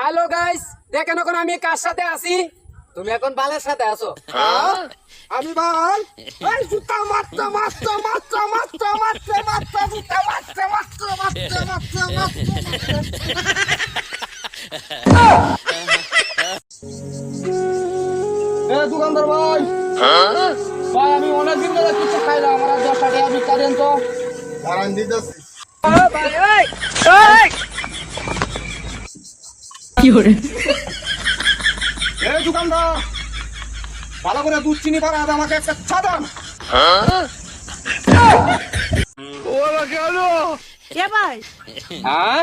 Hello guys, দেখেন এখন আমি কার সাথে আছি। তুমি এখন বালের সাথে আছো। আমি বাল এই জুতা মারতে মারতে মারতে মারতে মারতে মারতে জুতা মারতে মারতে মারতে মারতে মারতে দোকানদার ভাই ভাই আমি অনেকদিন ধরে কিছু খাই না, আমার 10 টাকা আমি কারেন তো কারেন দিতেছি। ভাই এই কি হরে এই দোকানদার ভালো করে দুধ চিনি পারা আমাকে একটা চা দাও। এ ভাই হ্যাঁ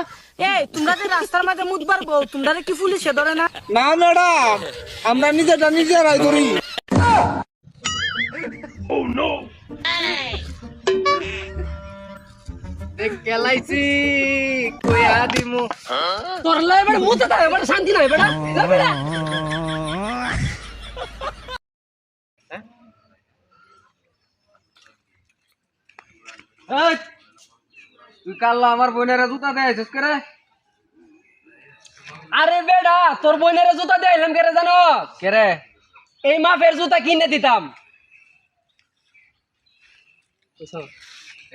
এই তোমরা যে রাস্তার মাঝে মুখ পারবো তোমরা কি পুলিশে ধরে না? না ম্যাডাম, আমরা নিজেরাই ধরি। কেলাইছি কইয়া দিমু। তোর লাই এবারে মুতে দাও, এবারে শান্তি নাই বেটা যা বেটা। এই, তুই কাল্লা আমার বোনেরা জুতা দেয়ছিস করে? আরে বেডা, তোর বোনেরা জুতা দেইলাম কেরে জানো? কেরে? এই মাপের জুতা কিনে দিতাম।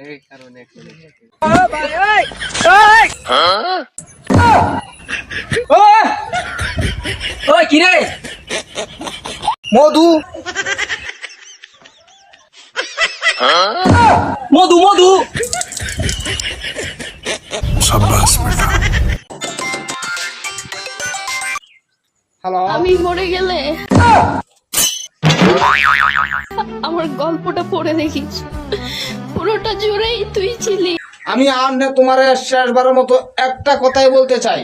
এই কারণে ওই কি রে? মধু মধু মধু হ্যালো, আমি মরে গেলে আমার গল্পটা পড়ে দেখিস, পুরোটা জুড়েই তুই ছিলি। আমি আর না তোমার শেষবারের মতো একটা কথাই বলতে চাই,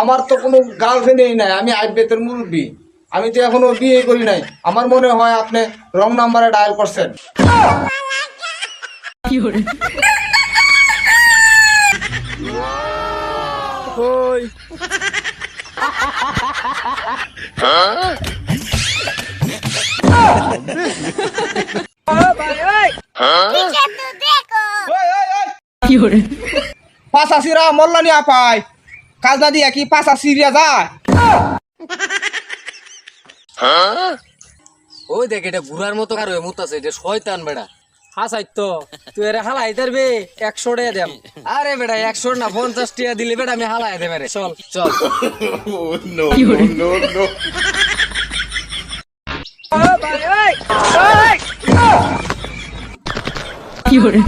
আমার তো কোনো গার্লফ্রেন্ডই নাই, আমি আইবেতের মুরব্বী, আমি তো এখনো বিয়ে করি নাই। আমার মনে হয় আপনি রং নাম্বারে ডায়াল করছেন। কি হরে ওই কি হরে পাঁচা সিরা মল্লানি আপাই কাজা দিয়া কি পাঁচা সিরিয়া যায়? ওই দেখ, এটা ঘুরার মতো কারো মুতাছে, এটা শয়তান বেড়া। হাসাই তো তুই এর হালাই দেবে 100 টাকা দেম। আরে বেটা 100 না 50 টাকা দিলে বেটা আমি হালাই দেবে রে। চল চল। কি হরে কি হরে